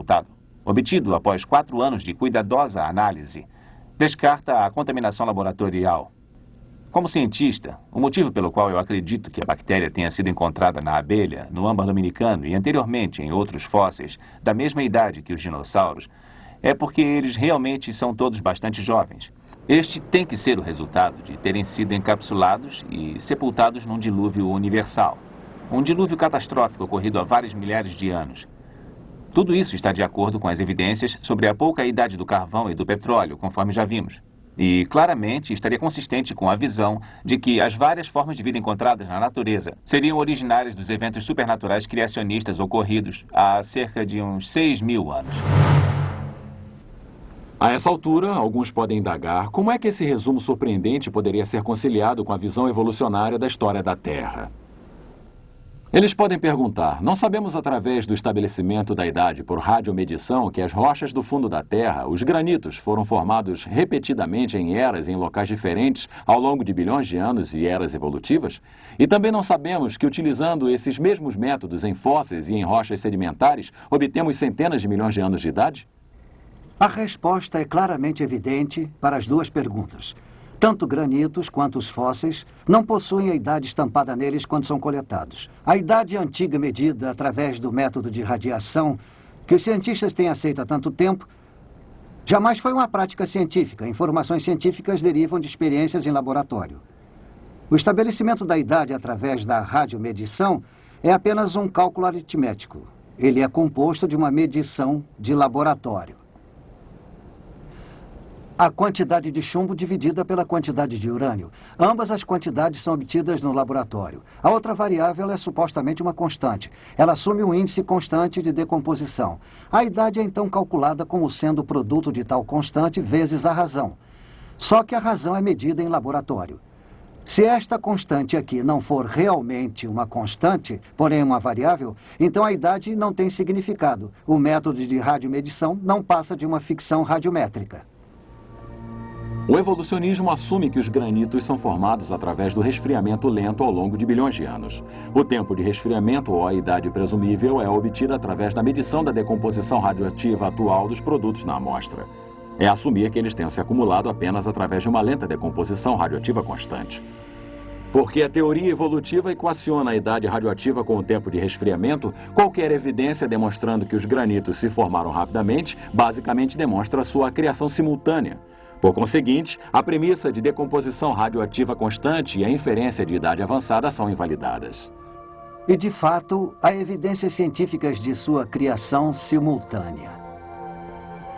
resultado, obtido após 4 anos de cuidadosa análise, descarta a contaminação laboratorial. Como cientista, o motivo pelo qual eu acredito que a bactéria tenha sido encontrada na abelha, no âmbar dominicano e anteriormente em outros fósseis da mesma idade que os dinossauros, é porque eles realmente são todos bastante jovens. Este tem que ser o resultado de terem sido encapsulados e sepultados num dilúvio universal. Um dilúvio catastrófico ocorrido há vários milhares de anos. Tudo isso está de acordo com as evidências sobre a pouca idade do carvão e do petróleo, conforme já vimos. E, claramente, estaria consistente com a visão de que as várias formas de vida encontradas na natureza seriam originárias dos eventos supernaturais criacionistas ocorridos há cerca de uns 6.000 anos. A essa altura, alguns podem indagar como é que esse resumo surpreendente poderia ser conciliado com a visão evolucionária da história da Terra. Eles podem perguntar, não sabemos através do estabelecimento da idade por radiomedição que as rochas do fundo da Terra, os granitos, foram formados repetidamente em eras em locais diferentes ao longo de bilhões de anos e eras evolutivas? E também não sabemos que utilizando esses mesmos métodos em fósseis e em rochas sedimentares, obtemos centenas de milhões de anos de idade? A resposta é claramente evidente para as duas perguntas. Tanto granitos quanto os fósseis não possuem a idade estampada neles quando são coletados. A idade antiga medida através do método de radiação, que os cientistas têm aceito há tanto tempo, jamais foi uma prática científica. Informações científicas derivam de experiências em laboratório. O estabelecimento da idade através da radiomedição é apenas um cálculo aritmético. Ele é composto de uma medição de laboratório. A quantidade de chumbo dividida pela quantidade de urânio. Ambas as quantidades são obtidas no laboratório. A outra variável é supostamente uma constante. Ela assume um índice constante de decomposição. A idade é então calculada como sendo o produto de tal constante vezes a razão. Só que a razão é medida em laboratório. Se esta constante aqui não for realmente uma constante, porém uma variável, então a idade não tem significado. O método de radiomedição não passa de uma ficção radiométrica. O evolucionismo assume que os granitos são formados através do resfriamento lento ao longo de bilhões de anos. O tempo de resfriamento ou a idade presumível é obtida através da medição da decomposição radioativa atual dos produtos na amostra. É assumir que eles tenham se acumulado apenas através de uma lenta decomposição radioativa constante. Porque a teoria evolutiva equaciona a idade radioativa com o tempo de resfriamento, qualquer evidência demonstrando que os granitos se formaram rapidamente, basicamente demonstra sua criação simultânea. Por conseguinte, a premissa de decomposição radioativa constante e a inferência de idade avançada são invalidadas. E, de fato, há evidências científicas de sua criação simultânea.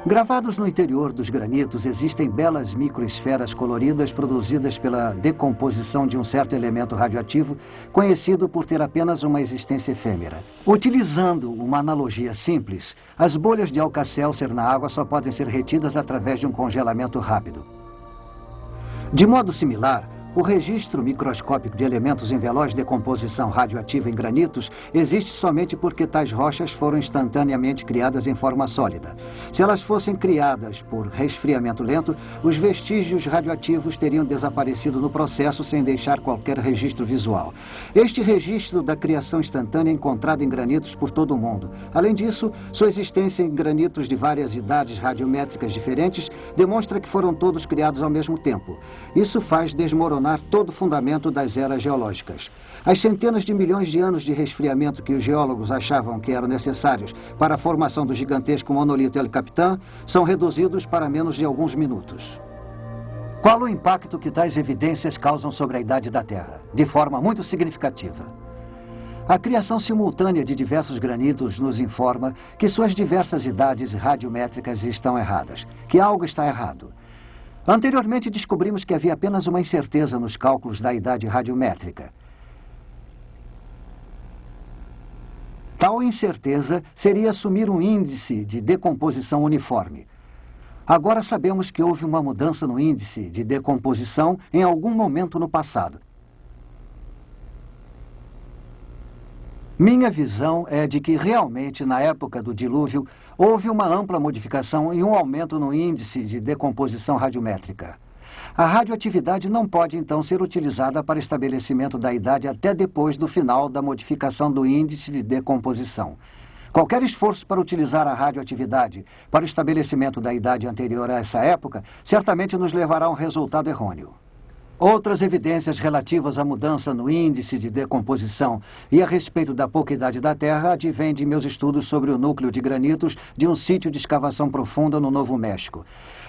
Gravados no interior dos granitos existem belas microesferas coloridas produzidas pela decomposição de um certo elemento radioativo conhecido por ter apenas uma existência efêmera. Utilizando uma analogia simples, as bolhas de Alka-Seltzer na água só podem ser retidas através de um congelamento rápido. De modo similar, o registro microscópico de elementos em veloz decomposição radioativa em granitos existe somente porque tais rochas foram instantaneamente criadas em forma sólida. Se elas fossem criadas por resfriamento lento, os vestígios radioativos teriam desaparecido no processo sem deixar qualquer registro visual. Este registro da criação instantânea é encontrado em granitos por todo o mundo. Além disso, sua existência em granitos de várias idades radiométricas diferentes demonstra que foram todos criados ao mesmo tempo. Isso faz desmoronar todo o fundamento das eras geológicas. As centenas de milhões de anos de resfriamento que os geólogos achavam que eram necessários para a formação do gigantesco monolito El Capitan são reduzidos para menos de alguns minutos. Qual o impacto que tais evidências causam sobre a idade da Terra? De forma muito significativa. A criação simultânea de diversos granitos nos informa que suas diversas idades radiométricas estão erradas, que algo está errado. Anteriormente descobrimos que havia apenas uma incerteza nos cálculos da idade radiométrica. Tal incerteza seria assumir um índice de decomposição uniforme. Agora sabemos que houve uma mudança no índice de decomposição em algum momento no passado. Minha visão é de que realmente, na época do dilúvio, houve uma ampla modificação e um aumento no índice de decomposição radiométrica. A radioatividade não pode, então, ser utilizada para estabelecimento da idade até depois do final da modificação do índice de decomposição. Qualquer esforço para utilizar a radioatividade para o estabelecimento da idade anterior a essa época certamente nos levará a um resultado errôneo. Outras evidências relativas à mudança no índice de decomposição e a respeito da pouca idade da Terra advêm de meus estudos sobre o núcleo de granitos de um sítio de escavação profunda no Novo México.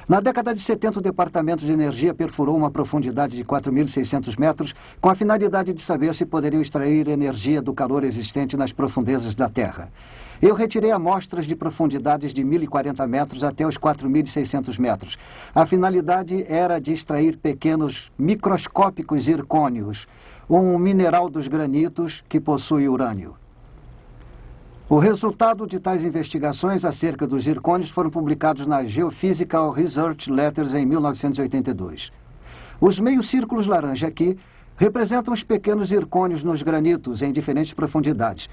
Na década de 70, o Departamento de Energia perfurou uma profundidade de 4.600 metros com a finalidade de saber se poderiam extrair energia do calor existente nas profundezas da Terra. Eu retirei amostras de profundidades de 1.040 metros até os 4.600 metros. A finalidade era de extrair pequenos microscópicos zircônios, um mineral dos granitos que possui urânio. O resultado de tais investigações acerca dos zircônios foram publicados na Geophysical Research Letters em 1982. Os meios círculos laranja aqui representam os pequenos zircônios nos granitos em diferentes profundidades.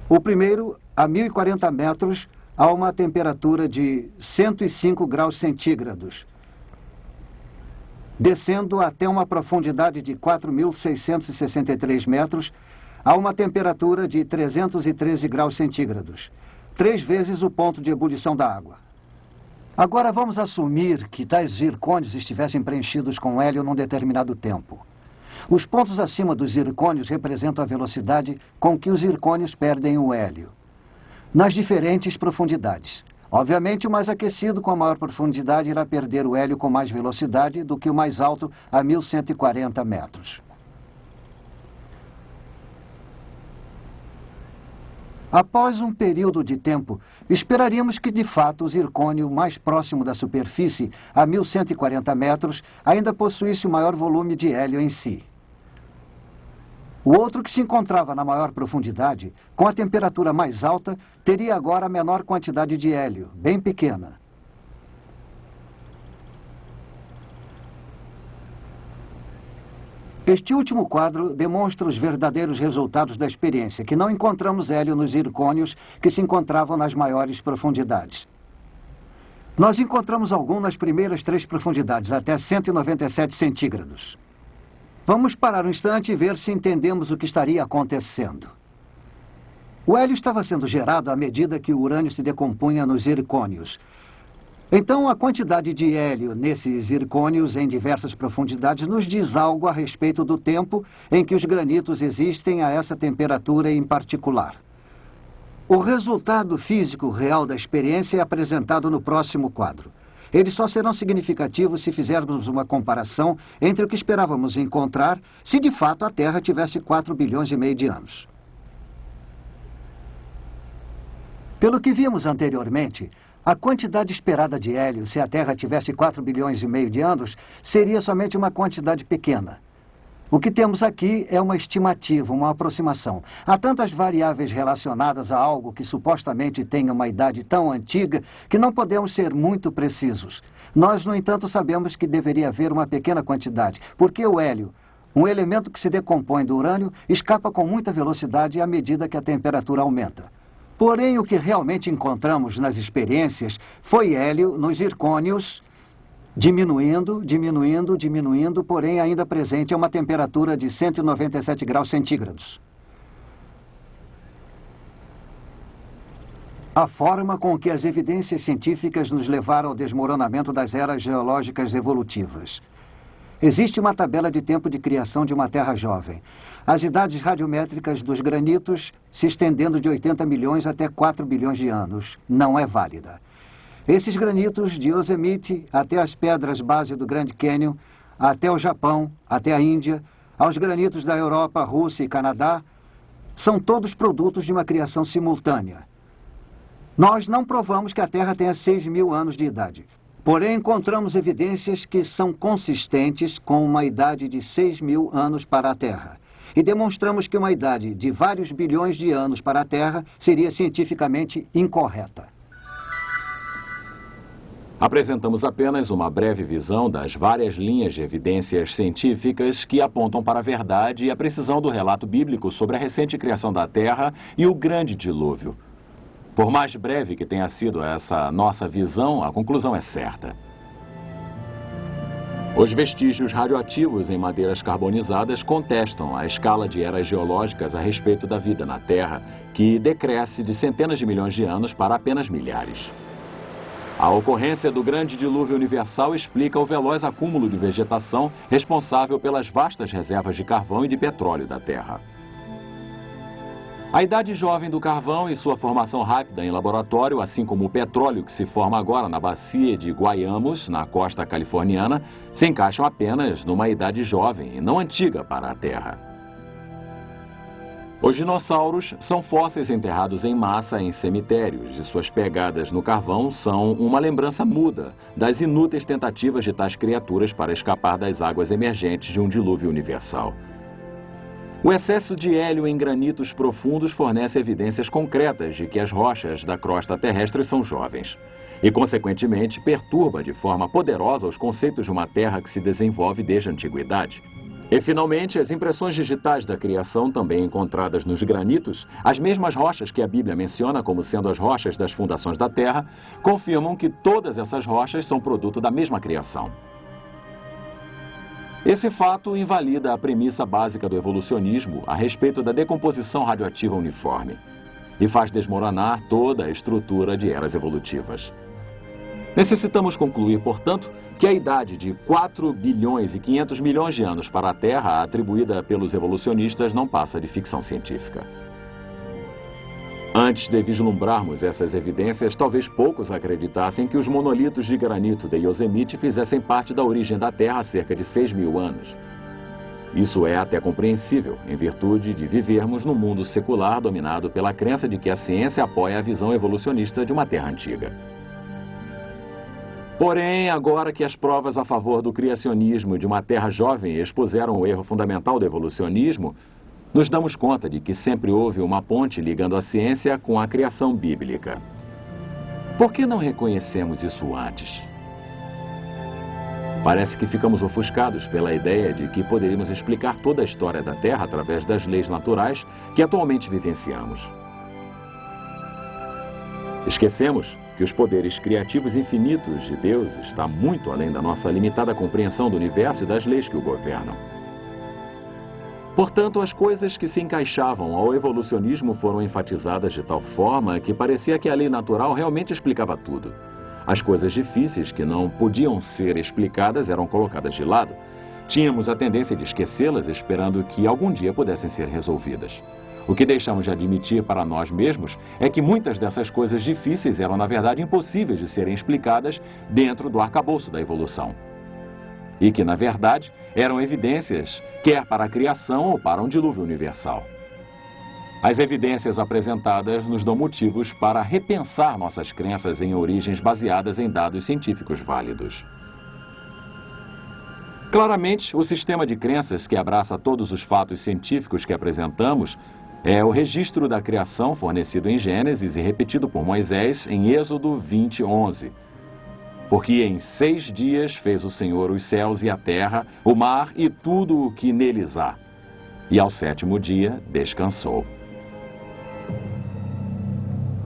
O primeiro, a 1.040 metros, a uma temperatura de 105 graus centígrados, descendo até uma profundidade de 4.663 metros, a uma temperatura de 313 graus centígrados, 3 vezes o ponto de ebulição da água. Agora vamos assumir que tais zircônios estivessem preenchidos com hélio num determinado tempo. Os pontos acima dos zircônios representam a velocidade com que os zircônios perdem o hélio, nas diferentes profundidades. Obviamente, o mais aquecido com a maior profundidade irá perder o hélio com mais velocidade do que o mais alto a 1.140 metros. Após um período de tempo, esperaríamos que, de fato, o zircônio mais próximo da superfície, a 1.140 metros, ainda possuísse o maior volume de hélio em si. O outro, que se encontrava na maior profundidade, com a temperatura mais alta, teria agora a menor quantidade de hélio, bem pequena. Este último quadro demonstra os verdadeiros resultados da experiência, que não encontramos hélio nos zircônios que se encontravam nas maiores profundidades. Nós encontramos algum nas primeiras 3 profundidades, até 197 centígrados. Vamos parar um instante e ver se entendemos o que estaria acontecendo. O hélio estava sendo gerado à medida que o urânio se decompunha nos zircônios. Então, a quantidade de hélio nesses zircônios em diversas profundidades nos diz algo a respeito do tempo em que os granitos existem a essa temperatura em particular. O resultado físico real da experiência é apresentado no próximo quadro. Eles só serão significativos se fizermos uma comparação entre o que esperávamos encontrar se de fato a Terra tivesse 4,5 bilhões de anos. Pelo que vimos anteriormente, a quantidade esperada de hélio, se a Terra tivesse 4,5 bilhões de anos, seria somente uma quantidade pequena. O que temos aqui é uma estimativa, uma aproximação. Há tantas variáveis relacionadas a algo que supostamente tenha uma idade tão antiga que não podemos ser muito precisos. Nós, no entanto, sabemos que deveria haver uma pequena quantidade, porque o hélio, um elemento que se decompõe do urânio, escapa com muita velocidade à medida que a temperatura aumenta. Porém, o que realmente encontramos nas experiências foi hélio nos zircônios, diminuindo, porém ainda presente a uma temperatura de 197 graus centígrados. A forma com que as evidências científicas nos levaram ao desmoronamento das eras geológicas evolutivas. Existe uma tabela de tempo de criação de uma Terra jovem. As idades radiométricas dos granitos se estendendo de 80 milhões até 4 bilhões de anos. Não é válida. Esses granitos de Yosemite até as pedras base do Grand Canyon, até o Japão, até a Índia, aos granitos da Europa, Rússia e Canadá, são todos produtos de uma criação simultânea. Nós não provamos que a Terra tenha 6.000 anos de idade. Porém, encontramos evidências que são consistentes com uma idade de 6.000 anos para a Terra. E demonstramos que uma idade de vários bilhões de anos para a Terra seria cientificamente incorreta. Apresentamos apenas uma breve visão das várias linhas de evidências científicas que apontam para a verdade e a precisão do relato bíblico sobre a recente criação da Terra e o grande dilúvio. Por mais breve que tenha sido essa nossa visão, a conclusão é certa. Os vestígios radioativos em madeiras carbonizadas contestam a escala de eras geológicas a respeito da vida na Terra, que decresce de centenas de milhões de anos para apenas milhares. A ocorrência do grande dilúvio universal explica o veloz acúmulo de vegetação responsável pelas vastas reservas de carvão e de petróleo da Terra. A idade jovem do carvão e sua formação rápida em laboratório, assim como o petróleo que se forma agora na bacia de Guayamos, na costa californiana, se encaixam apenas numa idade jovem e não antiga para a Terra. Os dinossauros são fósseis enterrados em massa em cemitérios e suas pegadas no carvão são uma lembrança muda das inúteis tentativas de tais criaturas para escapar das águas emergentes de um dilúvio universal. O excesso de hélio em granitos profundos fornece evidências concretas de que as rochas da crosta terrestre são jovens e, consequentemente, perturba de forma poderosa os conceitos de uma Terra que se desenvolve desde a antiguidade. E, finalmente, as impressões digitais da criação, também encontradas nos granitos, as mesmas rochas que a Bíblia menciona como sendo as rochas das fundações da Terra, confirmam que todas essas rochas são produto da mesma criação. Esse fato invalida a premissa básica do evolucionismo a respeito da decomposição radioativa uniforme e faz desmoronar toda a estrutura de eras evolutivas. Necessitamos concluir, portanto, que a idade de 4 bilhões e 500 milhões de anos para a Terra, atribuída pelos evolucionistas, não passa de ficção científica. Antes de vislumbrarmos essas evidências, talvez poucos acreditassem que os monolitos de granito de Yosemite fizessem parte da origem da Terra há cerca de 6.000 anos. Isso é até compreensível, em virtude de vivermos num mundo secular dominado pela crença de que a ciência apoia a visão evolucionista de uma Terra antiga. Porém, agora que as provas a favor do criacionismo de uma Terra jovem expuseram o erro fundamental do evolucionismo, nos damos conta de que sempre houve uma ponte ligando a ciência com a criação bíblica. Por que não reconhecemos isso antes? Parece que ficamos ofuscados pela ideia de que poderíamos explicar toda a história da Terra através das leis naturais que atualmente vivenciamos. Esquecemos que os poderes criativos infinitos de Deus estão muito além da nossa limitada compreensão do universo e das leis que o governam. Portanto, as coisas que se encaixavam ao evolucionismo foram enfatizadas de tal forma que parecia que a lei natural realmente explicava tudo. As coisas difíceis que não podiam ser explicadas eram colocadas de lado. Tínhamos a tendência de esquecê-las, esperando que algum dia pudessem ser resolvidas. O que deixamos de admitir para nós mesmos é que muitas dessas coisas difíceis eram, na verdade, impossíveis de serem explicadas dentro do arcabouço da evolução. E que, na verdade, eram evidências, quer para a criação ou para um dilúvio universal. As evidências apresentadas nos dão motivos para repensar nossas crenças em origens baseadas em dados científicos válidos. Claramente, o sistema de crenças que abraça todos os fatos científicos que apresentamos é o registro da criação fornecido em Gênesis e repetido por Moisés em Êxodo 20:11. Porque em 6 dias fez o Senhor os céus e a terra, o mar e tudo o que neles há. E ao 7º dia descansou.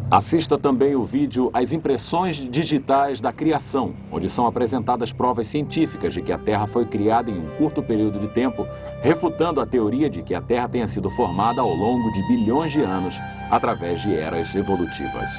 Assista também o vídeo As Impressões Digitais da Criação, onde são apresentadas provas científicas de que a Terra foi criada em um curto período de tempo, refutando a teoria de que a Terra tenha sido formada ao longo de bilhões de anos através de eras evolutivas.